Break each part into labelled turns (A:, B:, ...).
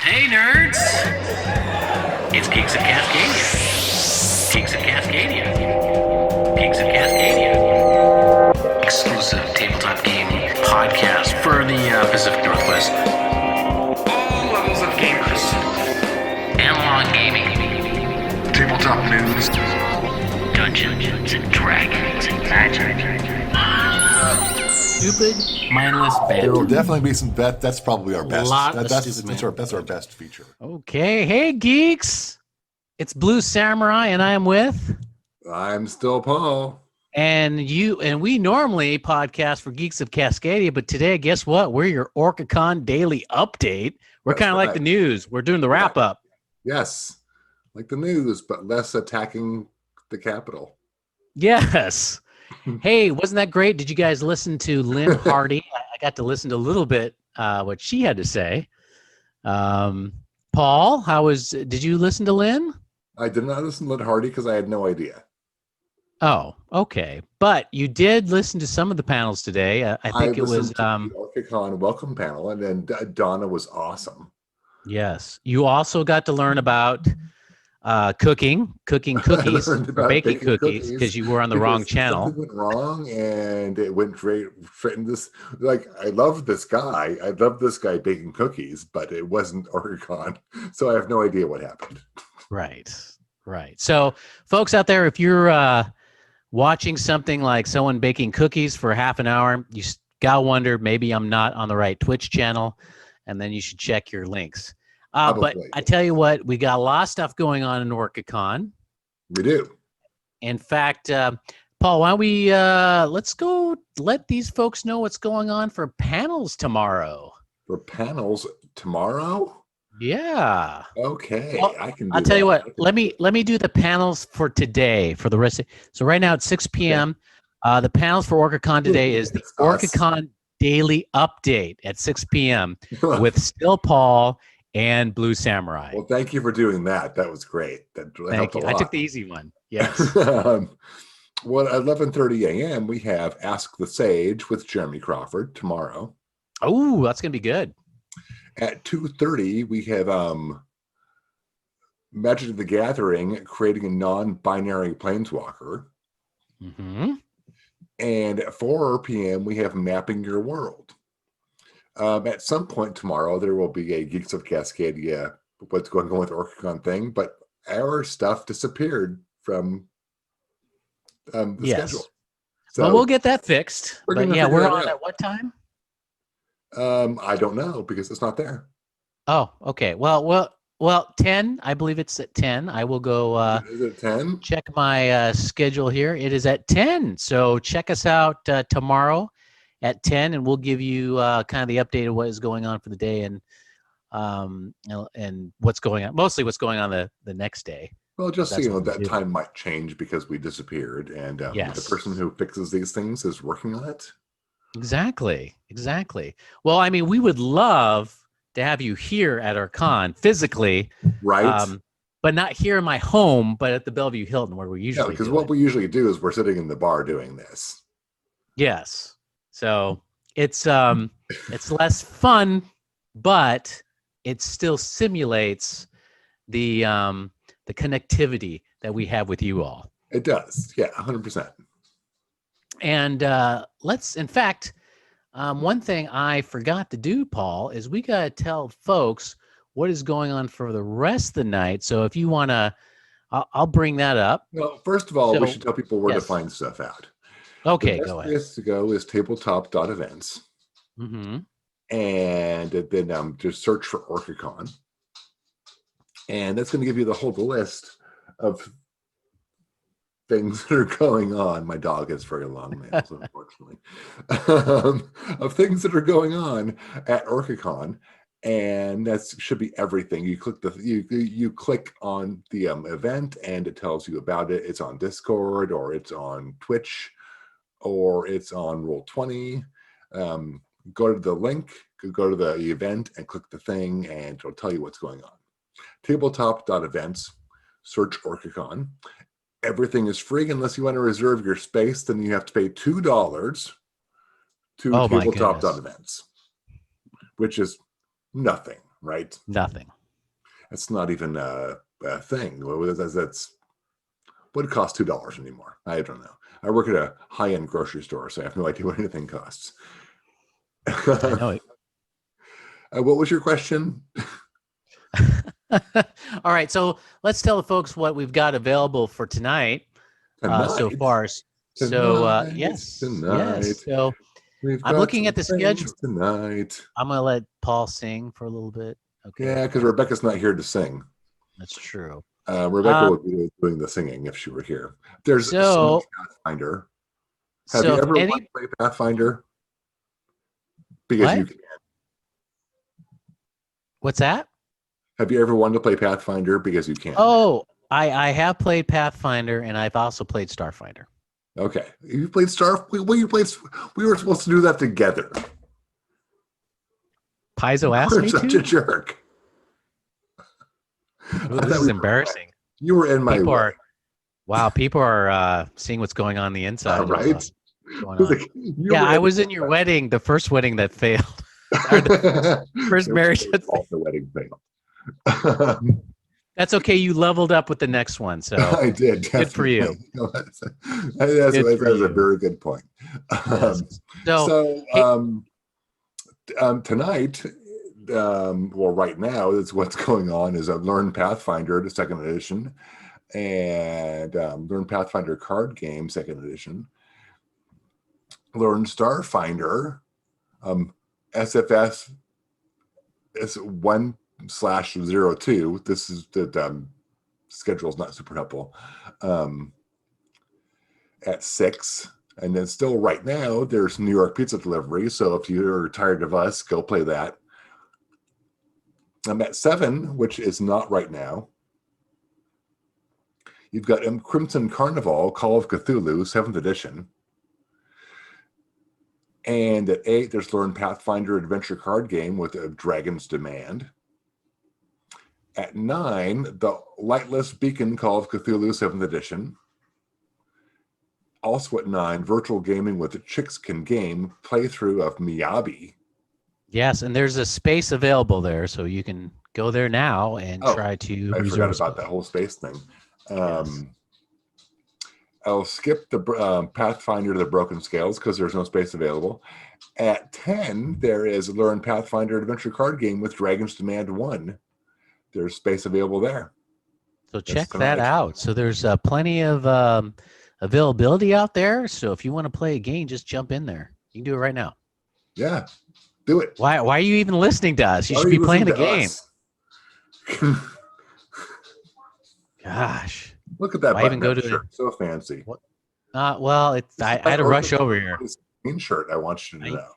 A: Hey nerds! It's Geeks of Cascadia. Geeks of Cascadia. Geeks of Cascadia. Exclusive tabletop game podcast for the Pacific Northwest. All levels of gamers. Analog gaming. Tabletop news. Dungeons and Dragons and magic. Stupid, mindless bet.
B: There will definitely be some bet. That's probably our best. That's our best feature.
A: Okay, hey geeks! It's Blue Samurai, and I am with.
B: I'm still Paul.
A: And we normally podcast for Geeks of Cascadia, but today, guess what? We're your OrcaCon daily update. We're kind of like the news. We're doing the wrap up.
B: Yes, like the news, but less attacking the Capitol.
A: Yes. Hey, wasn't that great? Did you guys listen to Lynn Hardy? I got to listen to a little bit what she had to say. Paul, did you listen to Lynn?
B: I did not listen to Lynn Hardy because I had no idea.
A: Oh, okay. But you did listen to some of the panels today. I think it was
B: the OrcaCon welcome panel, and then Donna was awesome.
A: Yes. You also got to learn about cooking cookies, or baking cookies, because you were on the wrong channel.
B: Something went wrong, and it went straight in this. Like, I love this guy. I love this guy baking cookies, but it wasn't OrcaCon, so I have no idea what happened.
A: Right. So, folks out there, if you're watching something like someone baking cookies for half an hour, you gotta wonder, maybe I'm not on the right Twitch channel, and then you should check your links. But I tell you what, we got a lot of stuff going on in OrcaCon.
B: We do.
A: In fact, Paul, why don't we let's go let these folks know what's going on for panels tomorrow.
B: For panels tomorrow?
A: Yeah.
B: Okay,
A: well, I'll tell you what. Let me do the panels for today for the rest of. So right now at 6 p.m. The panels for OrcaCon today is the OrcaCon Daily Update at 6 p.m. with Still Paul and Blue Samurai.
B: Well, thank you for doing that. That was great. That helped a lot.
A: I took the easy one. Yes.
B: Well, at 11:30 a.m. we have Ask the Sage with Jeremy Crawford tomorrow.
A: Oh, that's gonna be good.
B: At 2:30 we have Magic the Gathering, creating a non-binary planeswalker.
A: Mm-hmm.
B: And at 4 p.m. we have Mapping Your World. At some point tomorrow, there will be a Geeks of Cascadia, what's going on with the OrcaCon thing, but our stuff disappeared from the schedule. So
A: well, we'll get that fixed. But yeah, we're on at what time?
B: I don't know because it's not there.
A: Oh, okay. Well, 10. I believe it's at 10. I will go
B: Is it 10?
A: Check my schedule here. It is at 10. So check us out tomorrow at 10, and we'll give you kind of the update of what is going on for the day and what's going on, mostly what's going on the next day.
B: Well, just so you know, that time might change because we disappeared, and the person who fixes these things is working on it.
A: Exactly. Well, I mean, we would love to have you here at our con physically,
B: right?
A: But not here in my home, but at the Bellevue Hilton where we usually.
B: Because what we usually do is we're sitting in the bar doing this.
A: Yes. So it's less fun, but it still simulates the connectivity that we have with you all.
B: It does, yeah, 100%.
A: And in fact, one thing I forgot to do, Paul, is we got to tell folks what is going on for the rest of the night. So if you want to, I'll bring that up.
B: Well, first of all, we should tell people where to find stuff out.
A: Okay,
B: go ahead. The best place to go is tabletop.events.
A: Mm-hmm.
B: And then just search for OrcaCon. And that's going to give you the whole list of things that are going on. My dog has very long nails, unfortunately. Of things that are going on at OrcaCon. And that should be everything. You click you click on the event, and it tells you about it. It's on Discord, or it's on Twitch, or it's on Roll20. Go to the link, go to the event, and click the thing, and it'll tell you what's going on. Tabletop.events, search OrcaCon. Everything is free unless you want to reserve your space. Then you have to pay $2 to tabletop.events, which is nothing. right?
A: Nothing.
B: That's not even a thing. That's what it costs $2 anymore. I don't know. I work at a high-end grocery store, so I have no idea what anything costs.
A: I know it.
B: What was your question?
A: All right, so let's tell the folks what we've got available for tonight so
B: Tonight,
A: far. So yes.
B: tonight.
A: So
B: We've
A: I'm
B: got
A: looking at
B: some
A: the schedule.
B: things tonight.
A: I'm going to let Paul sing for a little bit. Okay.
B: Yeah, because Rebecca's not here to sing.
A: That's true.
B: Rebecca would be doing the singing if she were here. There's
A: so
B: Pathfinder. Have
A: so
B: you
A: if
B: ever
A: any
B: wanted to play Pathfinder? Because you
A: what? What's that?
B: have you ever wanted to play Pathfinder? Because you can.
A: Oh, I have played Pathfinder and I've also played Starfinder.
B: Okay, you played Well, you played. We were supposed to do that together.
A: Paizo asked
B: You're
A: me
B: such
A: to.
B: a jerk.
A: Ooh, this is embarrassing.
B: You were in my
A: People
B: way.
A: are wow. People are seeing what's going on the inside.
B: Right?
A: Going on.
B: You
A: I was in your wedding, the first wedding that failed. Or the first marriage that failed.
B: The wedding failed.
A: That's okay. You leveled up with the next one, so
B: I did. Definitely.
A: Good for you.
B: That's a very good point.
A: Yes.
B: Tonight, well, right now, that's what's going on is Learn Pathfinder, the second edition, and Learn Pathfinder card game, second edition. Learn Starfinder, SFS is 1/02. This is the schedule is not super helpful. At 6, and then still right now there's New York pizza delivery. So if you're tired of us, go play that. I'm at 7, which is not right now. You've got Crimson Carnival, Call of Cthulhu, 7th edition. And at 8, there's Learn Pathfinder adventure card game with a Dragon's Demand. At 9, the Lightless Beacon Call of Cthulhu 7th edition. Also at 9, virtual gaming with the Chicks Can Game playthrough of Miyabi.
A: Yes, and there's a space available there, so you can go there now and try to.
B: I forgot about that whole space thing.
A: Yes.
B: I'll skip the Pathfinder to the Broken Scales because there's no space available. At 10, there is Learn Pathfinder adventure card game with Dragon's Demand 1. There's space available there.
A: So check that out. So there's plenty of availability out there. So if you want to play a game, just jump in there. You can do it right now.
B: Yeah, do it.
A: Why are you even listening to us? You should be playing the game. Gosh.
B: Look at that
A: Why even go to
B: shirt. So fancy.
A: Well, I had to rush over here.
B: Green shirt, I want you to know.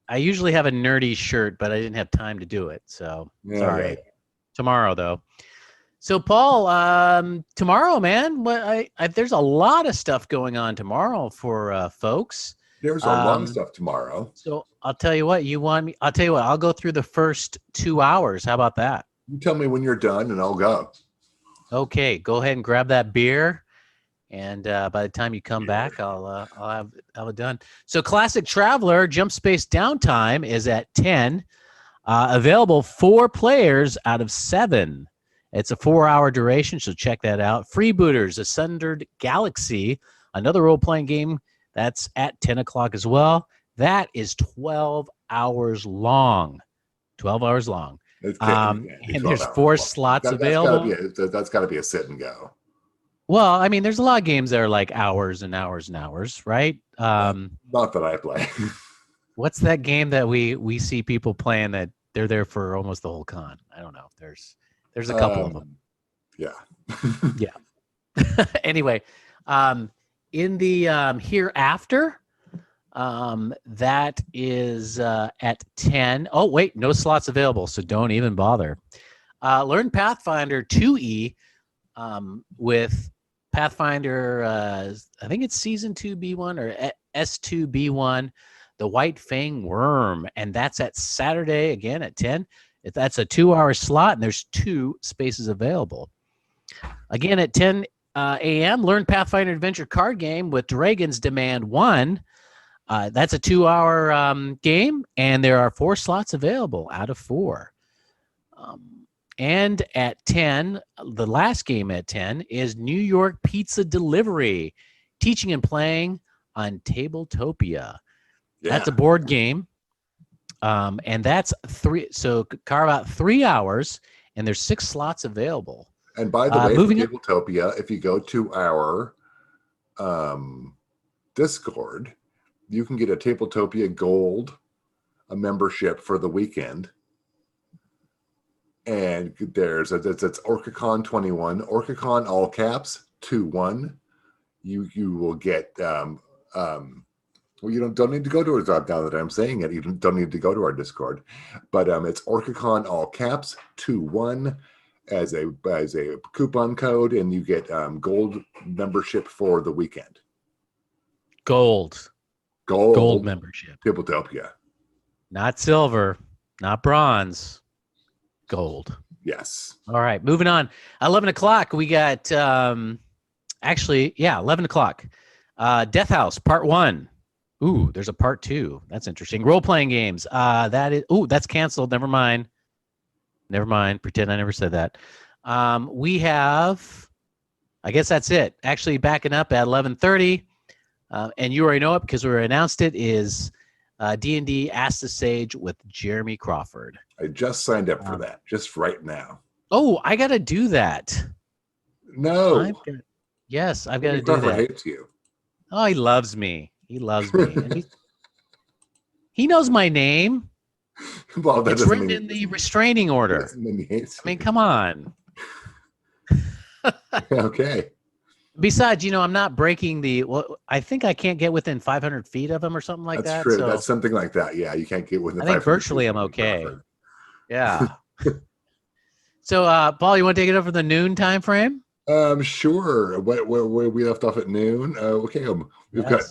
A: I usually have a nerdy shirt, but I didn't have time to do it. So sorry. Right. Tomorrow, though. So, Paul, tomorrow, man, there's a lot of stuff going on tomorrow for folks.
B: There's a lot of stuff tomorrow.
A: So I'll tell you what, I'll tell you what, I'll go through the first 2 hours. How about that?
B: You tell me when you're done and I'll go.
A: Okay, go ahead and grab that beer. And by the time you come back, I'll have it done. So Classic Traveler Jump Space Downtime is at 10. Available 4 players out of 7. It's a 4-hour duration, so check that out. Freebooters, A Sundered Galaxy, another role-playing game that's at 10 o'clock as well. That is 12 hours long. 12 hours long. And there's 4 slots available.
B: That's got to be a sit and go.
A: Well, I mean, there's a lot of games that are like hours and hours and hours, right?
B: Not that I play.
A: What's that game that we see people playing that they're there for almost the whole con? I don't know. There's a couple of them.
B: Yeah.
A: Yeah. Anyway, in the hereafter, that is at 10. Oh, wait, no slots available, so don't even bother. Learn Pathfinder 2E with Pathfinder, I think it's Season 2B1 or S2B1, The White Fang Worm, and that's at Saturday, again, at 10. That's a 2-hour slot, and there's 2 spaces available. Again, at 10 a.m., Learn Pathfinder Adventure card game with Dragon's Demand 1. That's a 2-hour game, and there are 4 slots available out of 4. And at 10, the last game at 10 is New York Pizza Delivery, teaching and playing on Tabletopia. That's a board game. And that's 3. So carve out 3 hours, and there's 6 slots available.
B: And by the way, for
A: moving
B: Tabletopia, if you go to our Discord, you can get a Tabletopia Gold, a membership for the weekend. And that's OrcaCon 21, OrcaCon all caps 21. You will get well, you don't need to go to our, now that I'm saying it, you don't need to go to our Discord, but it's OrcaCon all caps 21 as a coupon code, and you get gold membership for the weekend.
A: Gold membership.
B: Tabletopia.
A: Not silver, not bronze. Gold.
B: Yes.
A: All right, moving on. 11 o'clock, we got 11 o'clock. Death House Part 1. Ooh, there's a Part 2. That's interesting. Role-playing games. That's canceled. Never mind. Pretend I never said that. We have, I guess that's it. Actually, backing up at 11:30, and you already know it because we announced it, is D&D Ask the Sage with Jeremy Crawford.
B: I just signed up for that, just right now.
A: Oh, I got to do that.
B: No.
A: Yes, I've got to do
B: Crawford
A: that.
B: hates you.
A: Oh, he loves me. And he knows my name.
B: Well,
A: it's written in the restraining order. I mean, come on.
B: Okay.
A: Besides, I'm not breaking I think I can't get within 500 feet of him or something like that.
B: That's true.
A: So
B: that's something like that. Yeah, you can't get within 500
A: I think virtually
B: feet
A: I'm okay.
B: Crawford.
A: Yeah. So, Paul, you want to take it over the noon time frame?
B: Sure. Where we left off at noon. Okay. We've got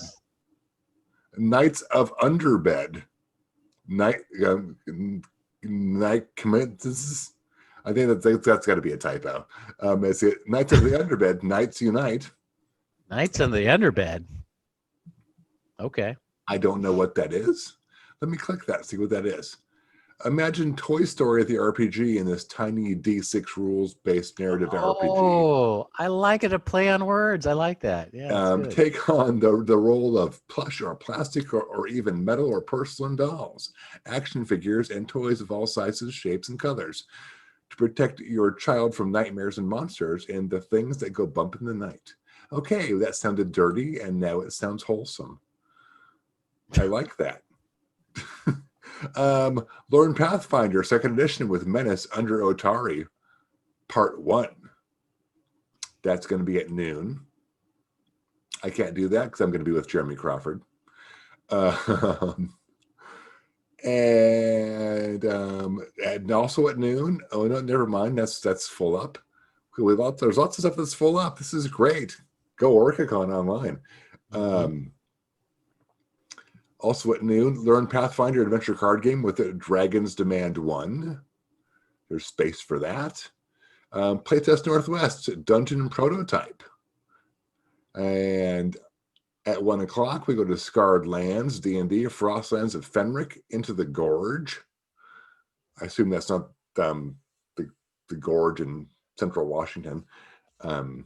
B: Knights of Underbed. Night commences. I think that's got to be a typo. It's Knights of the Underbed. Knights Unite.
A: Knights of the Underbed. Okay.
B: I don't know what that is. Let me click that. See what that is. Imagine Toy Story the RPG in this tiny D6 rules-based narrative RPG.
A: Oh, I like it. A play on words. I like that. Yeah.
B: Take on the role of plush or plastic or even metal or porcelain dolls, action figures, and toys of all sizes, shapes, and colors to protect your child from nightmares and monsters and the things that go bump in the night. Okay, that sounded dirty, and now it sounds wholesome. I like that. Learn Pathfinder 2nd edition with Menace under Otari Part 1. That's going to be at noon. I can't do that because I'm going to be with Jeremy Crawford. And also at noon. Oh no, never mind. That's full up. There's lots of stuff that's full up. This is great. Go OrcaCon online. Also at noon, learn Pathfinder adventure card game with Dragon's Demand 1. There's space for that. Playtest Northwest Dungeon Prototype. And at 1 o'clock, we go to Scarred Lands, D&D, Frostlands of Fenric, Into the Gorge. I assume that's not the gorge in central Washington, because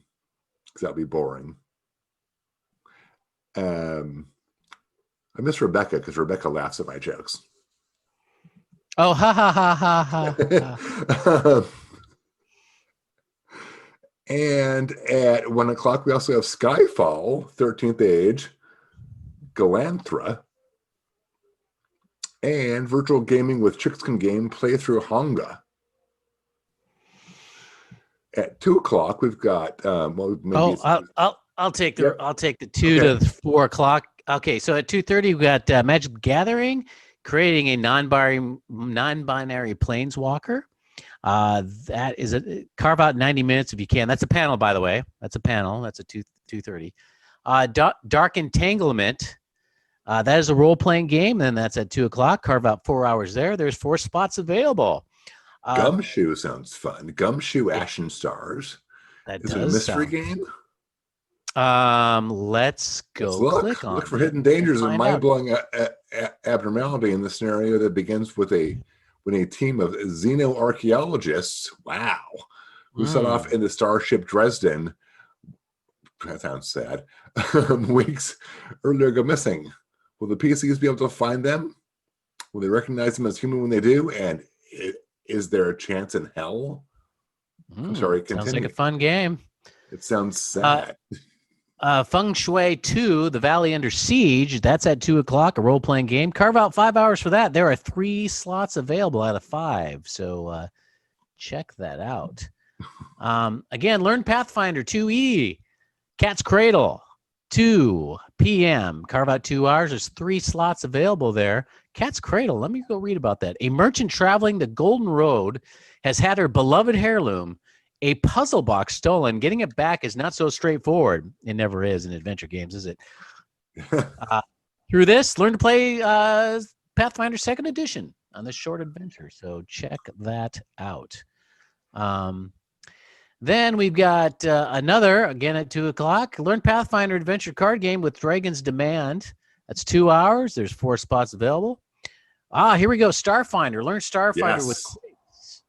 B: that'll be boring. I miss Rebecca because Rebecca laughs at my jokes.
A: Oh, ha, ha, ha, ha, ha.
B: And at 1 o'clock, we also have Skyfall, 13th Age, Galanthra, and Virtual Gaming with Chicks Can Game Playthrough Honga. At 2 o'clock, we've got
A: I'll take the 2 to 4 o'clock. Okay, so at 2:30 we got Magic the Gathering, creating a non-binary planeswalker. That is carve out 90 minutes if you can. That's a panel, by the way. That's a panel. That's at 2:30. Dark Entanglement. That is a role-playing game, and that's at 2 o'clock. Carve out 4 hours there. There's 4 spots available.
B: Gumshoe sounds fun. Gumshoe Ashen Stars. Is it a mystery game?
A: Let's go click on
B: Look for hidden dangers and mind-blowing abnormality in the scenario that begins with a when a team of xenoarchaeologists, wow, who set off in the starship Dresden, that sounds sad, weeks earlier go missing. Will the PCs be able to find them? Will they recognize them as human when they do? And is there a chance in hell? I'm sorry, continue.
A: Sounds like a fun game.
B: It sounds sad.
A: Feng Shui 2, The Valley Under Siege. That's at 2:00, a role-playing game. Carve out 5 hours for that. There are 3 slots available out of 5. So check that out. Again, learn Pathfinder 2E. Cat's Cradle, 2 p.m. Carve out 2 hours. There's 3 slots available there. Cat's Cradle, let me go read about that. A merchant traveling the Golden Road has had her beloved heirloom, a puzzle box, stolen. Getting it back is not so straightforward. It never is in adventure games, is it? Through this, learn to play Pathfinder 2nd Edition on this short adventure. So check that out. Then we've got another, again at 2:00, learn Pathfinder adventure card game with Dragon's Demand. That's 2 hours. There's 4 spots available. Here we go. Starfinder. Learn Starfinder with Quakes.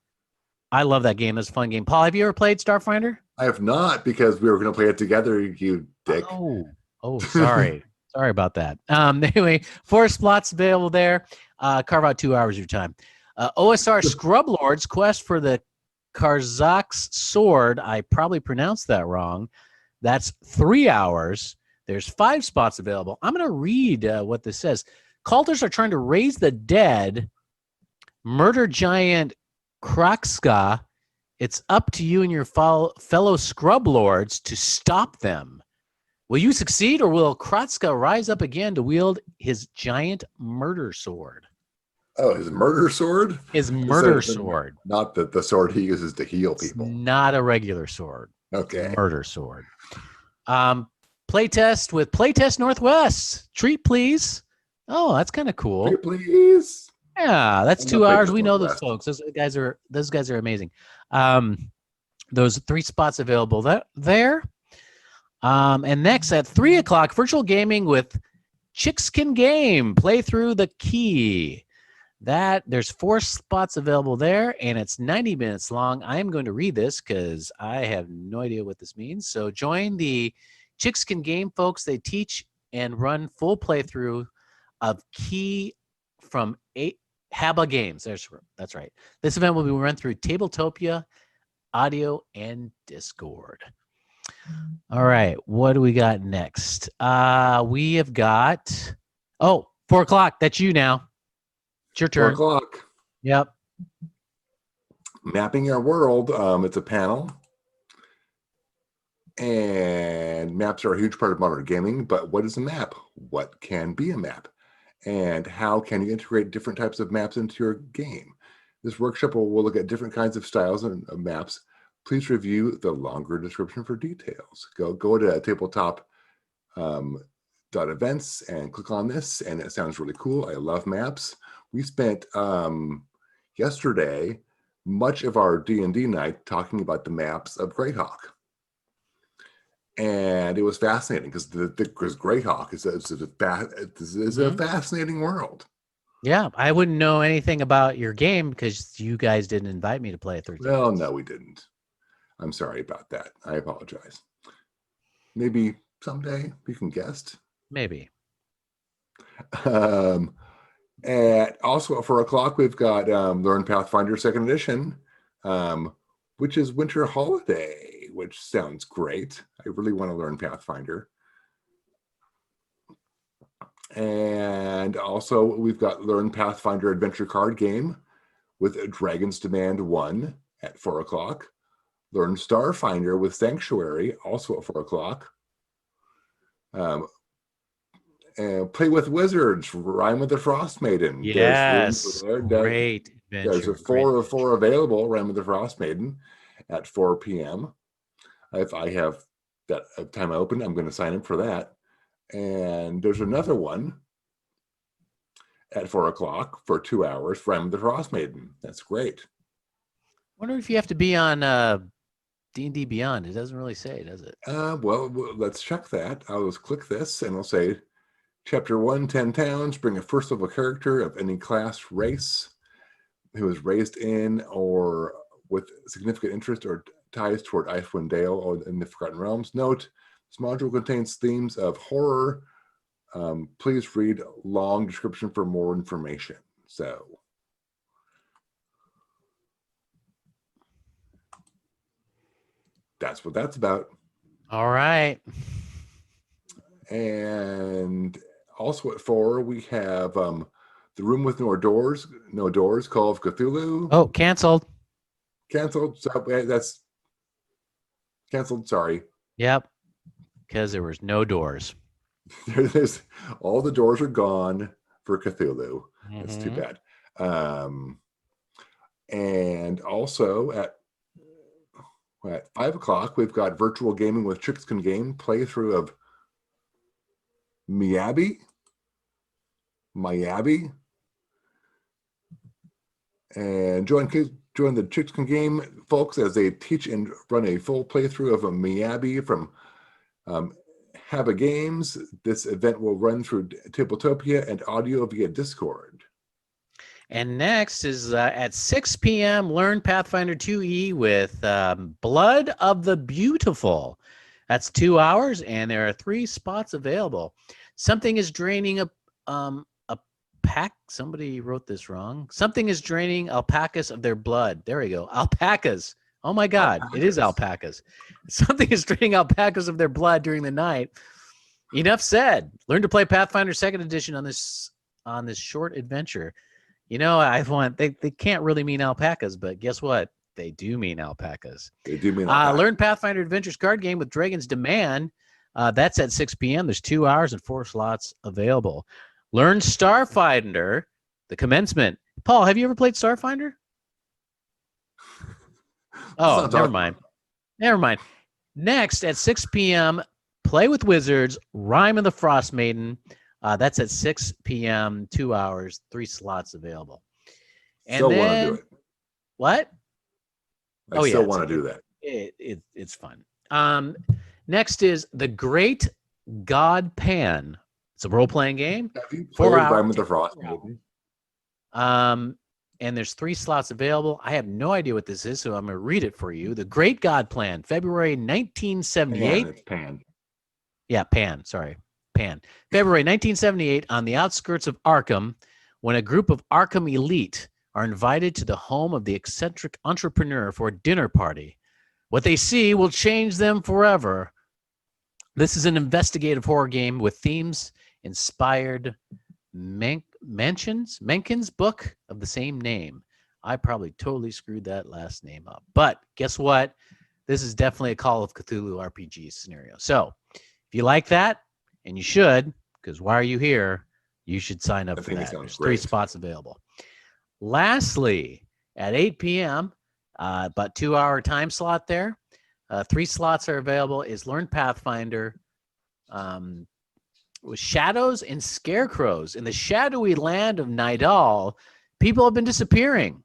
A: I love that game. That's a fun game. Paul, have you ever played Starfinder?
B: I have not, because we were going to play it together, you dick.
A: Oh, sorry. Sorry about that. Anyway, 4 slots available there. Carve out 2 hours of your time. OSR Scrub Lords Quest for the Karzak's Sword. I probably pronounced that wrong. That's 3 hours. There's 5 spots available. I'm going to read what this says. Cultists are trying to raise the dead, murder giant Krakska. It's up to you and your fellow scrub lords to stop them. Will you succeed, or will Krakska rise up again to wield his giant murder sword?
B: Oh, his murder sword?
A: His murder sword.
B: Not the sword he uses to heal people.
A: It's not a regular sword.
B: Okay.
A: Murder sword. Playtest with Playtest Northwest. Treat, please. Oh, that's kind of cool.
B: Treat, please.
A: Yeah, that's
B: I'm
A: 2
B: not
A: hours.
B: Playtest
A: We know
B: Northwest.
A: those folks. Those guys are amazing. Those 3 spots available there. And next at 3:00, virtual gaming with Chickskin Game. Play through the key. There's 4 spots available there, and it's 90 minutes long. I am going to read this because I have no idea what this means. So join the Chickskin Game folks. They teach and run full playthrough of key from 8 Haba games. That's right. This event will be run through Tabletopia, Audio, and Discord. All right, what do we got next? We have got 4:00. That's you now. It's your turn.
B: 4:00.
A: Yep.
B: Mapping Our World. It's a panel. And maps are a huge part of modern gaming, but what is a map? What can be a map? And how can you integrate different types of maps into your game? This workshop will look at different kinds of styles of maps. Please review the longer description for details. Go to tabletop.events and click on this, and it sounds really cool. I love maps. We spent yesterday much of our D&D night talking about the maps of Greyhawk. And it was fascinating because Greyhawk is a fascinating world.
A: Yeah, I wouldn't know anything about your game because you guys didn't invite me to play it 3 times.
B: Well, no, we didn't. I'm sorry about that. I apologize. Maybe someday we can guest.
A: Maybe.
B: And also at 4:00, we've got Learn Pathfinder 2nd Edition, which is Winter Holiday, which sounds great. I really want to learn Pathfinder. And also we've got Learn Pathfinder Adventure Card Game with Dragon's Demand 1 at 4:00. Learn Starfinder with Sanctuary, also at 4:00. And Play with Wizards, Rime with the Frost Maiden.
A: Yes, great adventure.
B: There's a 4 of 4 available, Rime with the Frost Maiden, at 4 p.m. If I have that time open, I'm going to sign up for that. And there's another one at 4:00 for 2 hours, Rime with the Frost Maiden. That's great.
A: I wonder if you have to be on D&D Beyond. It doesn't really say, does it?
B: Well, let's check that. I'll just click this and I'll say, Chapter 1, 10 towns, bring a first level character of any class, race. who is raised in or with significant interest or ties toward Icewind Dale or in the Forgotten Realms. Note, this module contains themes of horror. Please read long description for more information. So that's what that's about.
A: All right.
B: And also at 4, we have The Room with No Doors, Call of Cthulhu.
A: Oh, canceled.
B: Canceled. So that's canceled. Sorry.
A: Yep. Because there was no doors.
B: There's all the doors are gone for Cthulhu. That's too
A: Mhm.
B: bad. And also at 5 o'clock, we've got Virtual Gaming with Chicks Can Game playthrough of Miyabi. And join the Chicks Can Game folks as they teach and run a full playthrough of a Miyabi from Haba Games. This event will run through Tabletopia and audio via Discord.
A: And next is at 6 p.m. Learn Pathfinder 2E with Blood of the Beautiful. That's 2 hours, and there are 3 spots available. Something is draining a pack. Somebody wrote this wrong. Something is draining alpacas of their blood. There we go. Alpacas. Oh my God, It is alpacas. Something is draining alpacas of their blood during the night. Enough said. Learn to play Pathfinder 2nd Edition on this short adventure. You know, they can't really mean alpacas, but guess what? They do mean alpacas.
B: They do mean alpacas.
A: Learn Pathfinder Adventures card game with Dragon's Demand. That's at 6 p.m. There's 2 hours and 4 slots available. Learn Starfinder, the commencement. Paul, have you ever played Starfinder? Oh, never mind. Never mind. Next, at 6 p.m., Play with Wizards, Rime of the Frost Maiden. That's at 6 p.m., 2 hours, 3 slots available. And
B: still want to do it.
A: What?
B: I still want to do that.
A: It's fun. Next is The Great God Pan. It's a role-playing game.
B: Have you played Rime of the Frost Maiden?
A: And there's 3 slots available. I have no idea what this is, so I'm going to read it for you. The Great God Plan, February 1978.
B: Pan, it's Pan.
A: Yeah, Pan. Sorry. Pan. February 1978, on the outskirts of Arkham, when a group of Arkham elite are invited to the home of the eccentric entrepreneur for a dinner party. What they see will change them forever. This is an investigative horror game with themes inspired Mencken's book of the same name. I probably totally screwed that last name up. But guess what? This is definitely a Call of Cthulhu RPG scenario. So if you like that, and you should, because why are you here? You should sign up for that. There's 3 spots available. Lastly, at 8 p.m., about 2-hour time slot there. 3 slots are available. Is Learn Pathfinder with Shadows and Scarecrows. In the shadowy land of Nidal, people have been disappearing.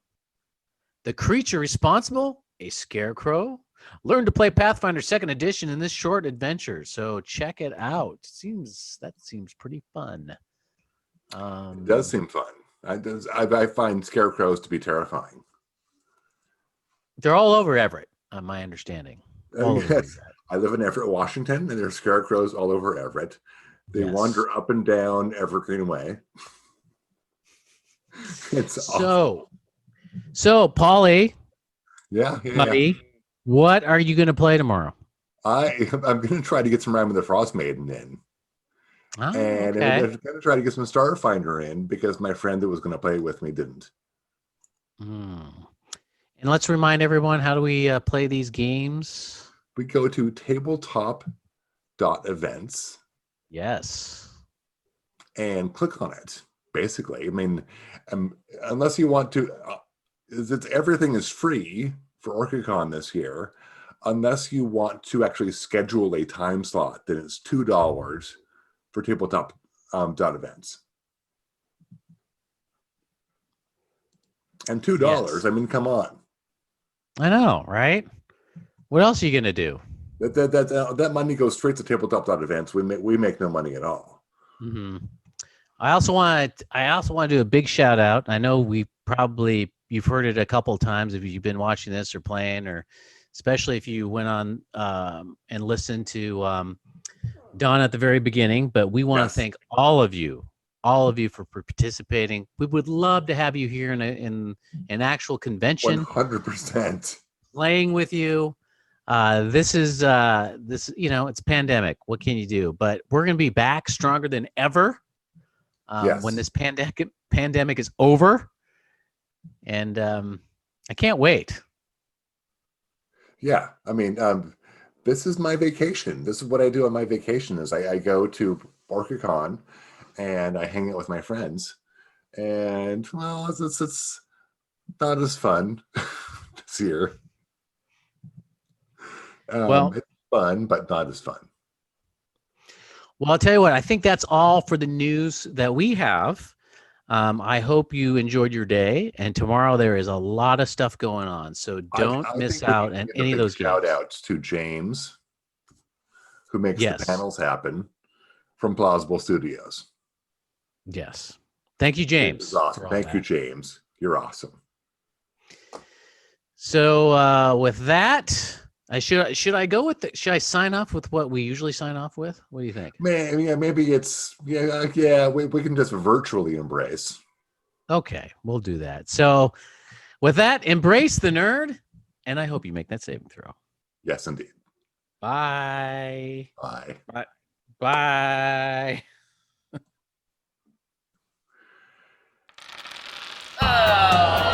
A: The creature responsible, a scarecrow. Learn to play Pathfinder 2nd Edition in this short adventure. So check it out. That seems pretty fun.
B: It does seem fun. I find scarecrows to be terrifying.
A: They're all over Everett, on my understanding.
B: Yes. I live in Everett, Washington, and there's scarecrows all over Everett. They wander up and down Evergreen Way. It's awful.
A: So Paulie,
B: buddy,
A: what are you going to play tomorrow?
B: I'm going to try to get some Rime of the Frost Maiden in. And I'm going to try to get some Starfinder in because my friend that was going to play with me didn't.
A: And let's remind everyone, how do we play these games?
B: We go to tabletop.events.
A: Yes.
B: And click on it, basically. I mean, unless you want to, everything is free for OrcaCon this year. Unless you want to actually schedule a time slot, then it's $2 for tabletop.events. And $2, yes. I mean, come on.
A: I know, right? What else are you going to do?
B: That money goes straight to tabletop.events. We make no money at all.
A: Mm-hmm. I also want to do a big shout out. I know we probably you've heard it a couple of times if you've been watching this or playing, or especially if you went on and listened to Don at the very beginning. But we want to thank all of you for participating. We would love to have you here in an actual convention.
B: 100%.
A: Playing with you. This is it's pandemic. What can you do? But we're going to be back stronger than ever when this pandemic is over. And I can't wait.
B: Yeah. I mean, this is my vacation. This is what I do on my vacation is I go to OrcaCon and I hang out with my friends. And, well, it's not as fun this year. It's fun, but not as fun.
A: Well, I'll tell you what, I think that's all for the news that we have. I hope you enjoyed your day, and tomorrow there is a lot of stuff going on, so don't miss out on any of those games.
B: Shout outs to James, who makes the panels happen from Plausible Studios.
A: Yes. Thank you, James.
B: Awesome. Thank you, James. You're awesome.
A: So with that, should I go with should I sign off with what we usually sign off with? What do you think?
B: Maybe it's we can just virtually embrace.
A: Okay, we'll do that. So with that, embrace the nerd, and I hope you make that saving throw.
B: Yes, indeed.
A: Bye.
B: Bye.
A: Bye. Bye. Oh.